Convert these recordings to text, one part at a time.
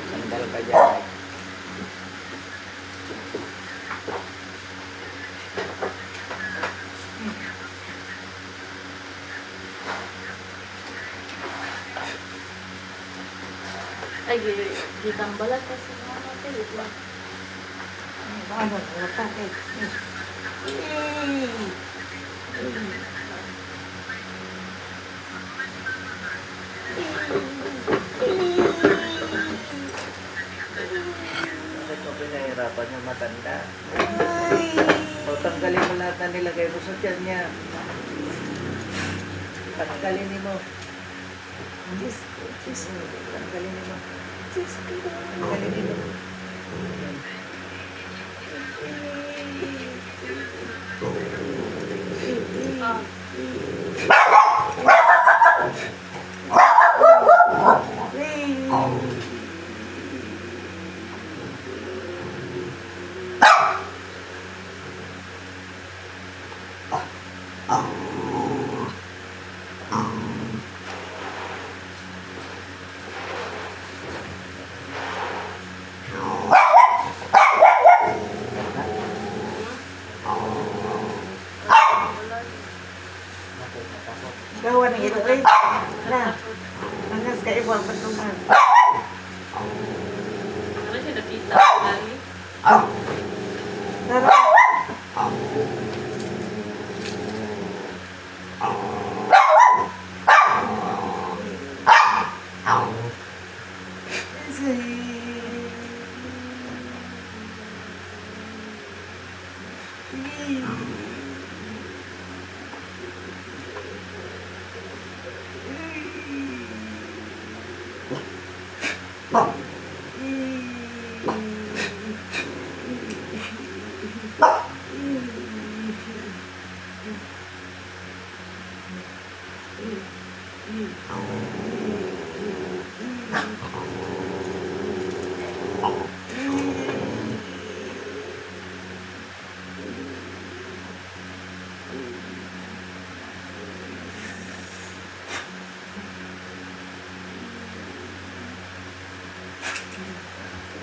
Sandal ka dyan. Ay, gitambalan kasi mga kapit lang. Ano, wala eh. Bakit mo pinahirapan yung matanda? O tanggalin mo lahat na nilagay mo sa tiyan niya. Tanggalin mo. Tanggalin mo. Tanggalin mo. Ah, wala. Gawa ng ito eh. Na, hanggang sa iba patungan. Ano siya nakita lagi? Tara.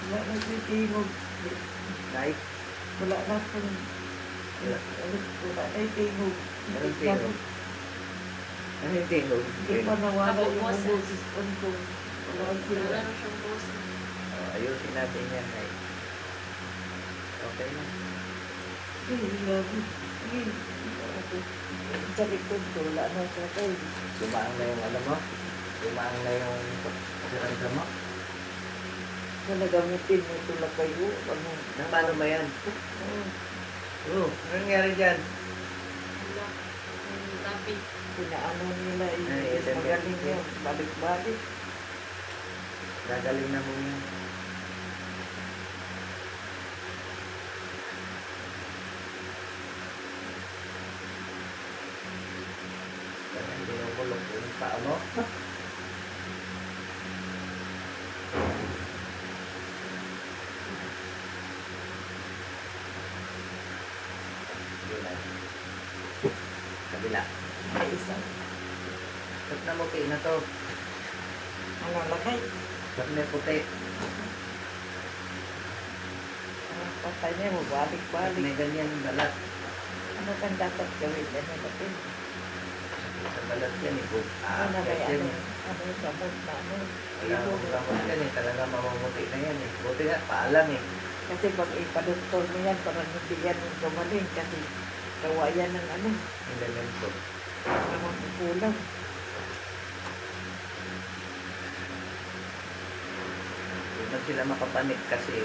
Wala na titingog. Right? Wala na pong... Wala na tingog. Anong tingog? Ano yung tingog? Hindi pa nawala yung Nabuboses. boses ko. Wala ang Wala sila. na siyang boss. Ayusin natin yan. Ay. Okay na. Sa likod ko, wala na siya kayo. Sumaang na yung ano mo? Sumaang na yung siranda mo? Nagamitin mo tulad kayo. Ano? Nang paano ba yan? Oh, ano nangyari dyan? Wala. Yung labi. Pinaano nila Ay, is magaling yun. Balik-balik. Gagaling na mo yan. Kaya hindi mo bulok yung paa mo. Yun na. Kabila. May isang Ba't na mo na to? ano lagay. Ba't may puti? Patay niya mo, Ba't balik-balik. may ganyan balat? Ano kang dapat gawin? Ano natin? Sa balat yan eh. Ano ba Yan yan? eh. Ano sa mood na ano? Wala akong gamot yan eh. Talaga mamumuti na yan eh. Buti nga, paalam eh. Kasi pag ipadoktor mo yan, parang hindi yan yung gumaling. Kasi gawa yan ng ano, Ang ganyan ko. namang kulang. Hindi na sila makapanik kasi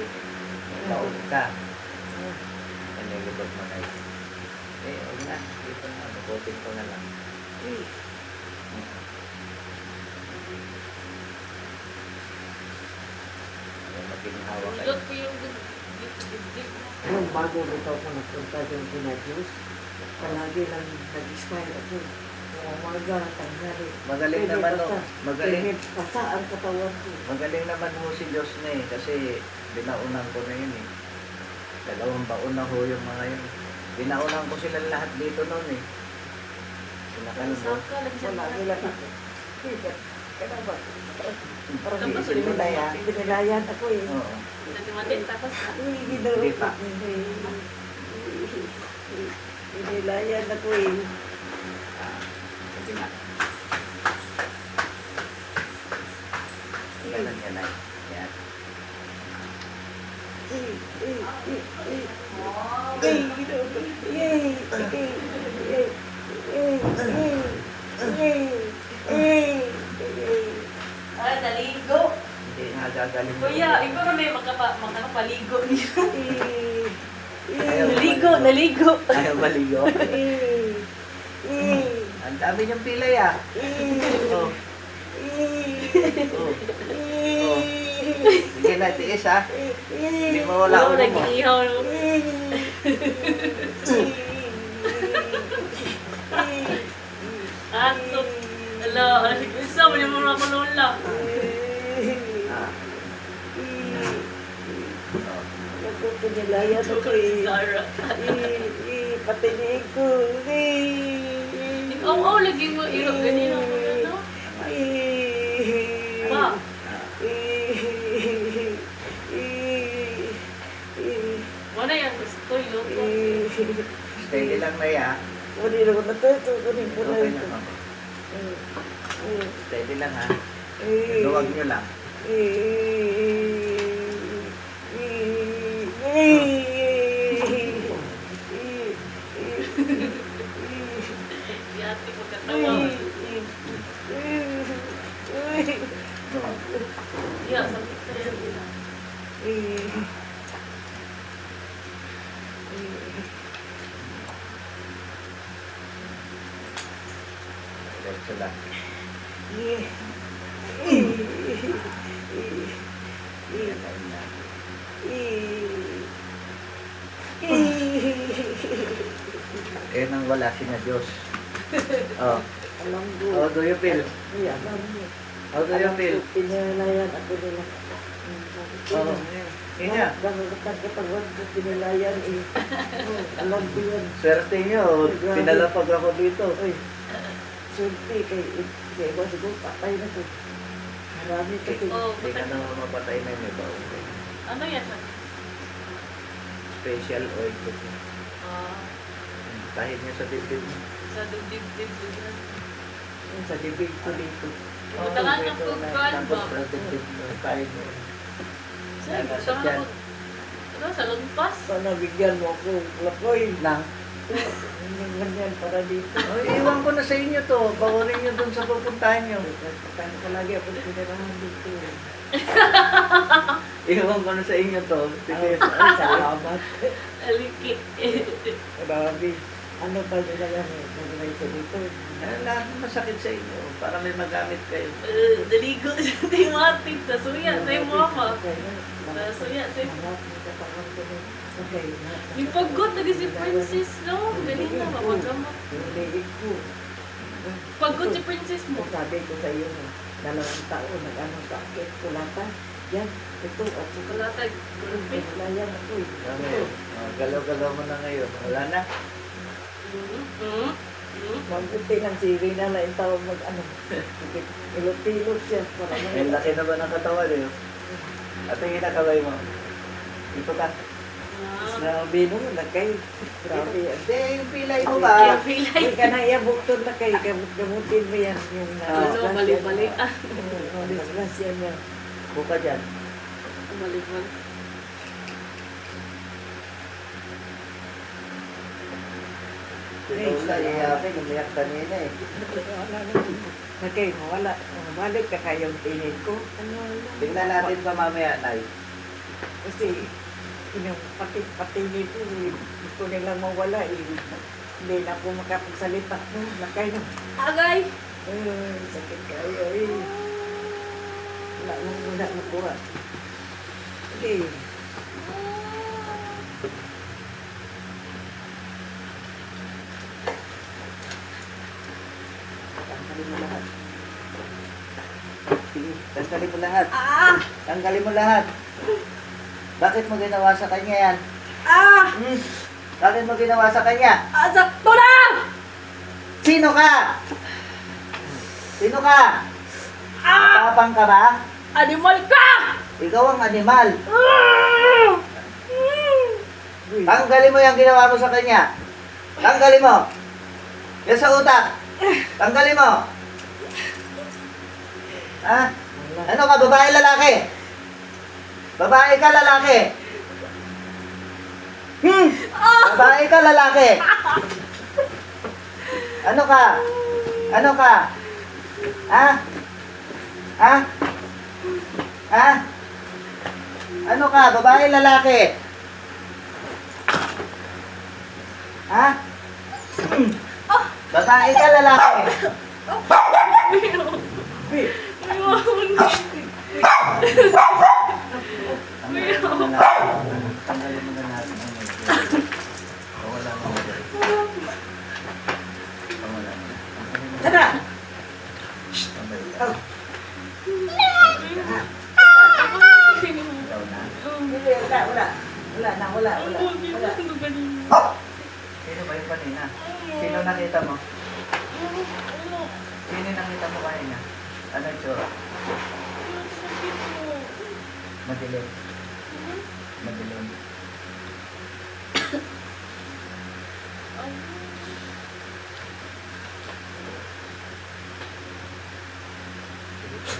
taon ka. Ano yung lubog mo na yun? Huwag na. Dito na. Bukutin ko na lang. Maginhawa kayo. Ulot ko yung dibdib mo. Yung bago ito ako nagpunta yung pinag-use, palagi lang nag-smile ako. Yung umaga, tanghali. Magaling Pwede naman basta. o. Magaling. Pwede basta ang katawan ko. Magaling naman ho si Diyos na eh. Kasi binaunan ko na yun eh. 2 baon na ho yung mga yun. Binaunan ko sila lahat dito noon eh. Sinakalbo. Saka, lagi siya Wala parang- nila ako. Kaya ba? Parang Tapos, binilayan ako eh. Oo. Mati, tapos na. Hindi pa. Binilayan ako eh. Sige na. Ganun yan ay. Yan. Ah, naligo. Hindi nga gagaling. Kuya, ikaw na may makapaligo niya. Ayaw Naligo, maligo. naligo. Ayaw maligo. Ang dami niyong pilay ah. Oh. Oh. Oh. Sige na, tiis ah. Hindi mo wala Oo, ulo mo. nag-iihaw. Ato. Ala, isa mo yung mga kulola. Ah. Oh. Nagpupinilayan ako eh. Sarah. Patinig ko. Oo, lagi mo iro ganyan ako yun, no? Pa. Ah. Wala yan, gusto yun. Steady lang na ya. Wala na ko na ito. Kunin ko na Okay ito. na. Steady lang ha. Luwag nyo lang. Yati ko katawa. Yeah, sakit na yan. Diretso lang. Yan na yun na. Kaya nang wala si na Diyos. Oh. Alam ko. How do you feel? Alam mo. How do you feel? Pinilayan ako nila. Oo. Kaya, Nagkatagpagod ko pinilayan eh. Alam ko yan. swerte nyo. Pinalapag ako dito. Uy, sulti kay Ego siguro patay na to. Marami kasi. Oh, Hindi ka naman mapatay na yun. Ba? ano yan? Special oil ko. Ah, Kahit nyo sa dibdib mo. sa dibdib. Sa bibig ko dito. Butangan ng pagkuhan Tapos ba? sa dibdib mo. Kahit mo. Saan? Nasa Butangan tiyan. mo. Ano, sa lumpas? Sana bigyan mo ako. Lakoy. Lang. Yung ganyan para dito. Oh, iwan ko na sa inyo to. Bawarin nyo dun sa pupuntahan nyo. Kaya palagi ako pinirahan dito. Iwan ko na sa inyo to. Sige. Ay, salamat. Aliki. Grabe. Ano ba nila yan eh? Nagray ko dito. Lahat masakit sa inyo. Para may magamit kayo. Daligo sa timatik. Nasuya sa mama. Nasuya sa yung pagod na si Princess, no? Galing na, mapagamot. Yung liig ko. Pagod si Princess mo. Sabi ko sa iyo, 2 taon, nag-anong sakit, kulata. Yan, ito, at ito. Wala tag. Gulpi. Wala yan ako eh. Okay. Galaw-galaw mo na ngayon. Wala na. Mabuti ng siri na lang yung tawag mag-ano. Ilot-ilot siya. Para Ang laki na ba ng katawan eh? At yung kinakabay mo. Ito ka. Grabe no, nagkay. Grabe yan. Hindi, yung pilay mo Kaya ba? pilay. Hindi ka na iabukton na kay gamutin mo yan. Yung Ano, balik-balik. disgrasya niya. Buka dyan. Balik-balik. Wala, iyakin. Umiyak kanina eh. Wala na. Nagkay mo, wala. Balik ka kayong tinig ko. Tingnan natin pa mamaya, Nay. Kasi yung pati nito, gusto nilang mawala eh. Hindi na ako makapagsalita. No, nakay na. Agay! Sakit kayo eh. Wala nakuha. Okay. Tanggalin mo lahat. Sige, tanggalin mo lahat. Ah! Tanggalin mo lahat. Bakit mo ginawa sa kanya yan? Ah! Bakit mo ginawa sa kanya? Ah, sakto na! Sino ka? Sino ka? Ah! Matapang ka ba? Animal ka! Ikaw ang animal. Uy, Tanggalin mo yung ginawa mo sa kanya. Tanggalin mo. Yan sa utak. Tanggalin mo. Ha? wala. Ano ka, babae, lalaki? Babae ka, lalaki? Babae ka, lalaki? Ano ka? Ano ka? Ha? Ha? Ha? Ano ka, babae, lalaki? Ha? Babae ka, lalaki? Uy, Tanggalin mo na natin ang medyo. Wala mo na. Wala mo na. tara! Tanggalin. Oh, Ikaw na. hindi, wala. Wala. Sino ba yung kanina? Sino nakita mo? Sino nakita mo kanina? Ano yung tsura? Madilim. Madilim.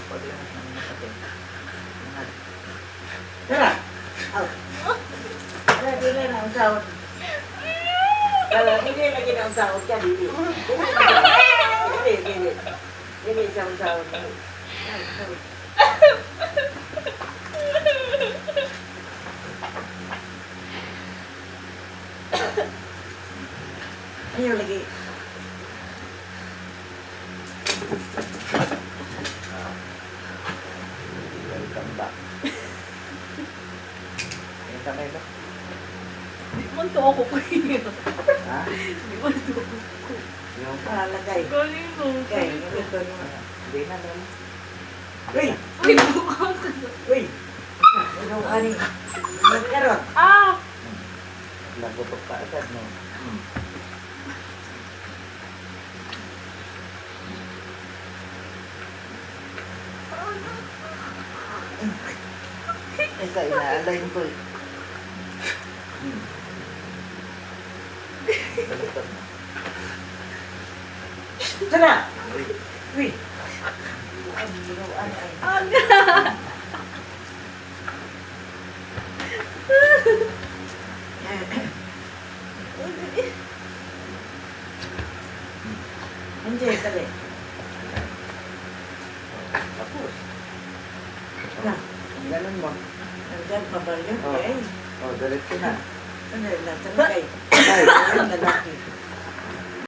Pwede yan ang nakatid. Tara! Oh. Dili na ang sahod. Dili lagi na ang sahod ka, dili. Dili. Dili sa ang sahod. Ayaw lagi. Welcome back. Ayun ka kayo ba? Di man to ako kuya. Ha? Di man to ako. Yung Palagay. Galing mo. Kay, ganito naman. hindi na doon. Uy! Uy, mukha ka sa... Uy! Ano ani? Nagkaroon. Ah! Nagutok ka agad, no? Ika, ina-align ko eh. Baliktad mo. Tara! Uy, Uy! Ano ay? Aga! Enjoy ka rin. tapos. Na, Ganun mo. nandiyan pa ba yun? Oh. Ay, Oh, diretso na. sandali lang, sandali. Ay, Ay, lalaki.